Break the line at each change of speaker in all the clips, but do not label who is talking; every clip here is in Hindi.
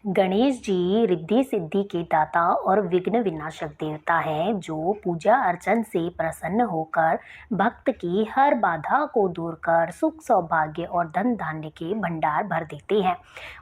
गणेश जी रिद्धि सिद्धि के दाता और विघ्न विनाशक देवता हैं जो पूजा अर्चन से प्रसन्न होकर भक्त की हर बाधा को दूर कर सुख सौभाग्य और धन धान्य के भंडार भर देते हैं।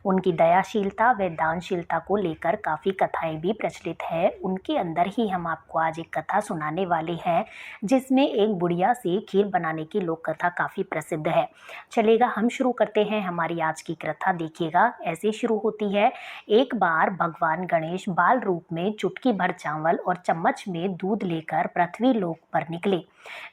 उनकी दयाशीलता व दानशीलता को लेकर काफ़ी कथाएं भी प्रचलित है। उनके अंदर ही हम आपको आज एक कथा सुनाने वाले हैं जिसमें एक बुढ़िया से खीर बनाने की लोक कथा काफ़ी प्रसिद्ध है। चलेगा, हम शुरू करते हैं हमारी आज की कथा। देखिएगा, ऐसे शुरू होती है। एक बार भगवान गणेश बाल रूप में चुटकी भर चावल और चम्मच में दूध लेकर पृथ्वी लोक पर निकले।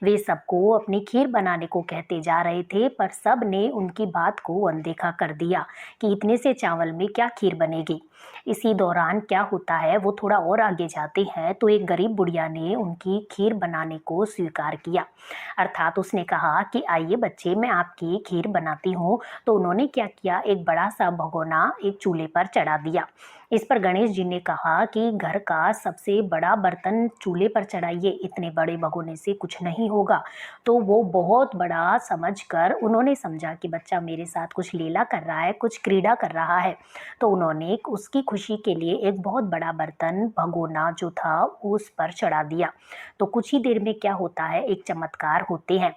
वे सबको अपनी खीर बनाने को कहते जा रहे थे, पर सब ने उनकी बात को अनदेखा कर दिया कि इतने से चावल में क्या खीर बनेगी। इसी दौरान क्या होता है, वो थोड़ा और आगे जाते हैं तो एक गरीब बुढ़िया ने उनकी खीर बनाने को स्वीकार किया। अर्थात उसने कहा कि आइए बच्चे, मैं आपकी खीर बनाती हूँ। तो उन्होंने क्या किया, एक बड़ा सा भगोना एक चूल्हे पर चढ़ा दिया। इस पर गणेश जी ने कहा कि घर का सबसे बड़ा बर्तन चूल्हे पर चढ़ाइए, इतने बड़े भगोने से कुछ नहीं होगा। तो वो बहुत बड़ा समझकर उन्होंने समझा कि बच्चा मेरे साथ कुछ लीला कर रहा है, कुछ क्रीड़ा कर रहा है। तो उन्होंने उसकी खुशी के लिए एक बहुत बड़ा बर्तन भगोना जो था उस पर चढ़ा दिया। तो कुछ ही देर में क्या होता है, एक चमत्कार होते हैं।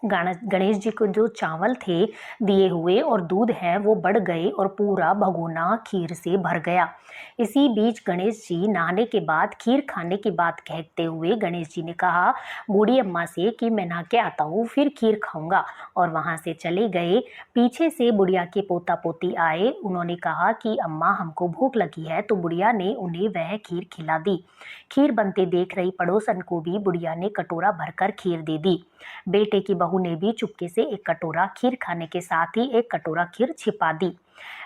गणेश जी को जो चावल थे दिए हुए और दूध है वो बढ़ गए और पूरा भगोना खीर से भर गया। इसी बीच गणेश जी नहाने के बाद खीर खाने की बात कहते हुए गणेश जी ने कहा बूढ़ी अम्मा से कि मैं नहा के आता हूँ, फिर खीर खाऊंगा, और वहां से चले गए। पीछे से बुढ़िया के पोता पोती आए। उन्होंने कहा कि अम्मा हमको भूख लगी है, तो बुढ़िया ने उन्हें वह खीर खिला दी। खीर बनते देख रही पड़ोसन को भी बुढ़िया ने कटोरा भरकर खीर दे दी। बेटे की बहू ने भी चुपके से एक कटोरा खीर खाने के साथ ही एक कटोरा खीर छिपा दी।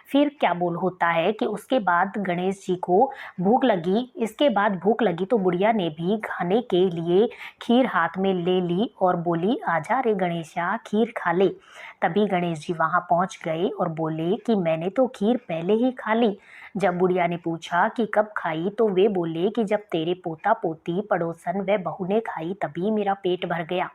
फिर क्या बोल होता है कि उसके बाद गणेश जी को भूख लगी तो बुढ़िया ने भी खाने के लिए खीर हाथ में ले ली और बोली आजा रे गणेशा, खीर खा ले। तभी गणेश जी वहां पहुंच गए और बोले कि मैंने तो खीर पहले ही खा ली। जब बुढ़िया ने पूछा कि कब खाई, तो वे बोले कि जब तेरे पोता पोती पड़ोसन व बहू ने खाई तभी मेरा पेट भर गया।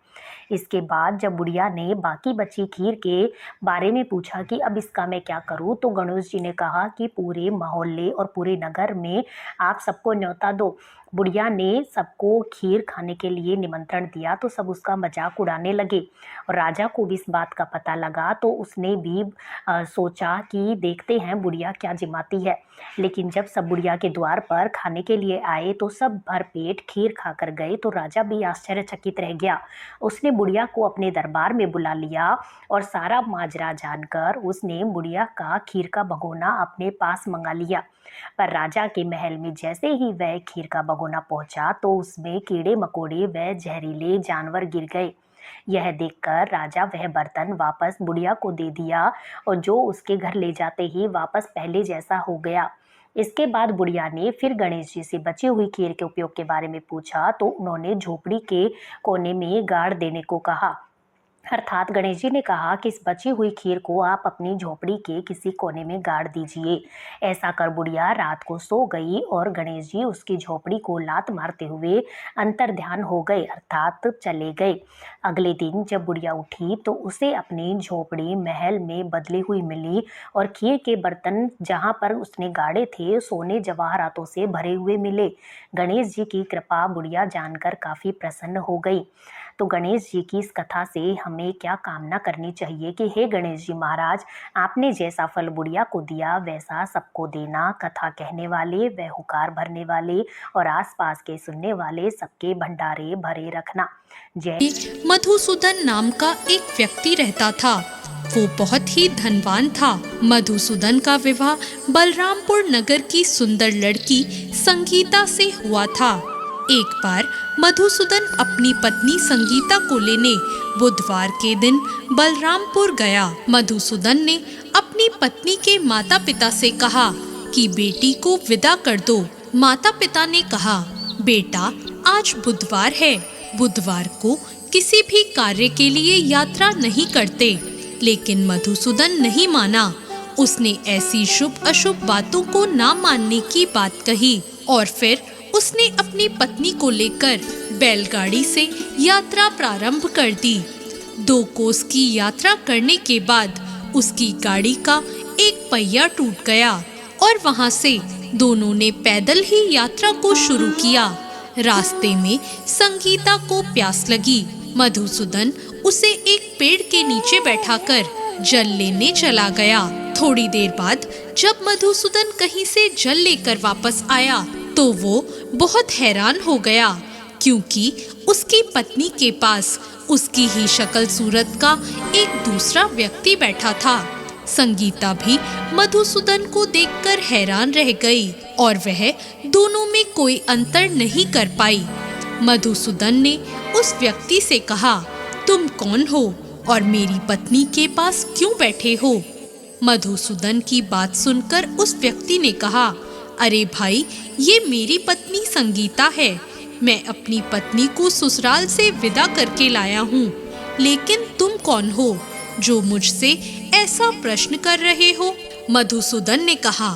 इसके बाद जब बुढ़िया ने बाकी बची खीर के बारे में पूछा कि अब इसका मैं क्या करूं, तो गणेश जी ने कहा कि पूरे मोहल्ले और पूरे नगर में आप सबको न्योता दो। बुढ़िया ने सबको खीर खाने के लिए निमंत्रण दिया तो सब उसका मजाक उड़ाने लगे। और राजा को भी इस बात का पता लगा तो उसने भी सोचा कि देखते हैं बुढ़िया क्या जिमाती है। लेकिन जब सब बुढ़िया के द्वार पर खाने के लिए आए तो सब भर पेट खीर खाकर गए। तो राजा भी आश्चर्यचकित रह गया। उसने बुढ़िया को अपने दरबार में बुला लिया और सारा माजरा जानकर उसने बुढ़िया का खीर का भगोना अपने पास मंगा लिया। पर राजा के महल में जैसे ही वह खीर का भगोना पहुंचा तो उसमें कीड़े मकोड़े व जहरीले जानवर गिर गए। यह देखकर राजा वह बर्तन वापस बुढ़िया को दे दिया और जो उसके घर ले जाते ही वापस पहले जैसा हो गया। इसके बाद बुढ़िया ने फिर गणेश जी से बची हुई खीर के उपयोग के बारे में पूछा तो उन्होंने झोपड़ी के कोने में गाड़ देने को कहा। अर्थात गणेश जी ने कहा कि इस बची हुई खीर को आप अपनी झोपड़ी के किसी कोने में गाड़ दीजिए। ऐसा कर बुढ़िया रात को सो गई और गणेश जी उसकी झोपड़ी को लात मारते हुए अंतर्ध्यान हो गए, अर्थात चले गए। अगले दिन जब बुढ़िया उठी तो उसे अपनी झोपड़ी महल में बदली हुई मिली और खीर के बर्तन जहाँ पर उसने गाड़े थे सोने जवाहरातों से भरे हुए मिले। गणेश जी की कृपा बुढ़िया जानकर काफी प्रसन्न हो गई। तो गणेश जी की इस कथा से हमें क्या कामना करनी चाहिए कि हे गणेश जी महाराज, आपने जैसा फल बुढ़िया को दिया वैसा सबको देना। कथा कहने वाले व हुकार भरने वाले और आसपास के सुनने वाले सबके भंडारे भरे रखना। जय।
मधुसूदन नाम का एक व्यक्ति रहता था। वो बहुत ही धनवान था। मधुसूदन का विवाह बलरामपुर नगर की सुंदर लड़की संगीता से हुआ था। एक बार मधुसूदन अपनी पत्नी संगीता को लेने बुधवार के दिन बलरामपुर गया। मधुसूदन ने अपनी पत्नी के माता पिता से कहा कि बेटी को विदा कर दो। माता पिता ने कहा, बेटा आज बुधवार है, बुधवार को किसी भी कार्य के लिए यात्रा नहीं करते। लेकिन मधुसूदन नहीं माना। उसने ऐसी शुभ अशुभ बातों को ना मानने की बात कही और फिर उसने अपनी पत्नी को लेकर बैलगाड़ी से यात्रा प्रारंभ कर दी। 2 कोस की यात्रा करने के बाद उसकी गाड़ी का एक पहिया टूट गया और वहां से दोनों ने पैदल ही यात्रा को शुरू किया। रास्ते में संगीता को प्यास लगी। मधुसूदन उसे एक पेड़ के नीचे बैठाकर जल लेने चला गया। थोड़ी देर बाद जब मधुसूदन कहीं से जल लेकर वापस आया तो वो बहुत हैरान हो गया, क्योंकि उसकी पत्नी के पास उसकी ही शक्ल सूरत का एक दूसरा व्यक्ति बैठा था। संगीता भी मधुसूदन को देखकर हैरान रह गई और वह दोनों में कोई अंतर नहीं कर पाई। मधुसूदन ने उस व्यक्ति से कहा, तुम कौन हो और मेरी पत्नी के पास क्यों बैठे हो? मधुसूदन की बात सुनकर उस व्यक्ति ने कहा, अरे भाई, ये मेरी पत्नी संगीता है। मैं अपनी पत्नी को ससुराल से विदा करके लाया हूँ। लेकिन तुम कौन हो जो मुझसे ऐसा प्रश्न कर रहे हो? मधुसूदन ने कहा,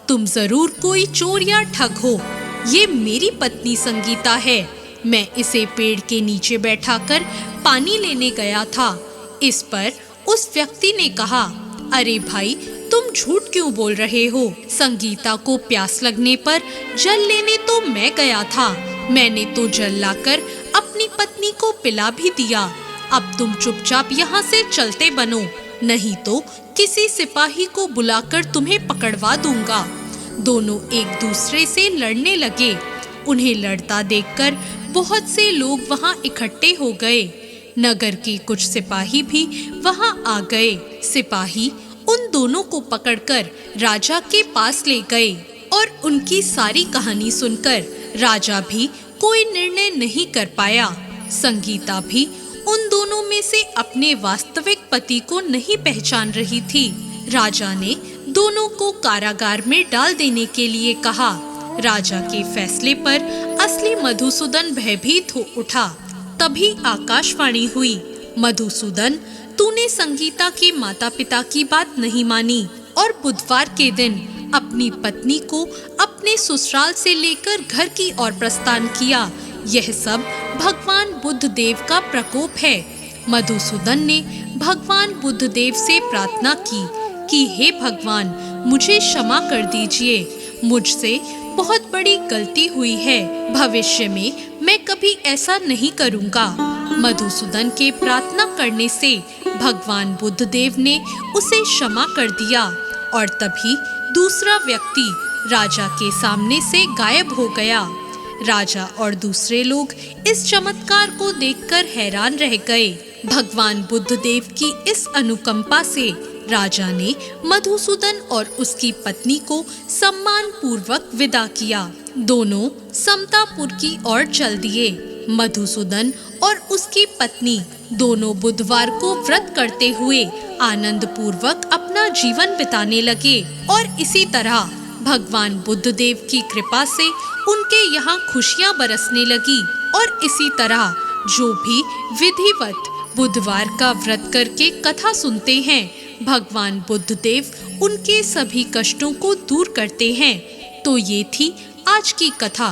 तुम जरूर कोई चोर या ठग हो। ये मेरी पत्नी संगीता है। मैं इसे पेड़ के नीचे बैठाकर पानी लेने गया था। इस पर उस व्यक्ति ने कहा, अरे भाई, तुम झूठ क्यों बोल रहे हो? संगीता को प्यास लगने पर जल लेने तो मैं गया था। मैंने तो जल लाकर अपनी पत्नी को पिला भी दिया। अब तुम चुपचाप यहाँ से चलते बनो, नहीं तो किसी सिपाही को बुलाकर तुम्हें पकड़वा दूंगा। दोनों एक दूसरे से लड़ने लगे। उन्हें लड़ता देखकर बहुत से लोग वहां इकट्ठे हो गए। नगर के कुछ सिपाही भी वहां आ गए। सिपाही उन दोनों को पकड़कर राजा के पास ले गए और उनकी सारी कहानी सुनकर राजा भी कोई निर्णय नहीं कर पाया। संगीता भी उन दोनों में से अपने वास्तविक पति को नहीं पहचान रही थी। राजा ने दोनों को कारागार में डाल देने के लिए कहा। राजा के फैसले पर असली मधुसूदन भयभीत हो उठा। तभी आकाशवाणी हुई, मधुसूदन, तूने संगीता के माता पिता की बात नहीं मानी और बुधवार के दिन अपनी पत्नी को अपने ससुराल से लेकर घर की ओर प्रस्थान किया। यह सब भगवान बुद्ध देव का प्रकोप है। मधुसूदन ने भगवान बुद्ध देव से प्रार्थना की कि हे भगवान, मुझे क्षमा कर दीजिए। मुझसे बहुत बड़ी गलती हुई है। भविष्य में मैं कभी ऐसा नहीं करूँगा। मधुसूदन के प्रार्थना करने से भगवान बुद्ध देव ने उसे क्षमा कर दिया और तभी दूसरा व्यक्ति राजा के सामने से गायब हो गया। राजा और दूसरे लोग इस चमत्कार को देखकर हैरान रह गए। भगवान बुद्ध देव की इस अनुकंपा से राजा ने मधुसूदन और उसकी पत्नी को सम्मान पूर्वक विदा किया। दोनों समतापुर की ओर चल दिए। मधुसूदन और उसकी पत्नी दोनों बुधवार को व्रत करते हुए आनंद पूर्वक अपना जीवन बिताने लगे और इसी तरह भगवान बुद्ध देव की कृपा से उनके यहाँ खुशियाँ बरसने लगी। और इसी तरह जो भी विधिवत बुधवार का व्रत करके कथा सुनते हैं, भगवान बुद्ध देव उनके सभी कष्टों को दूर करते हैं। तो ये थी आज की कथा।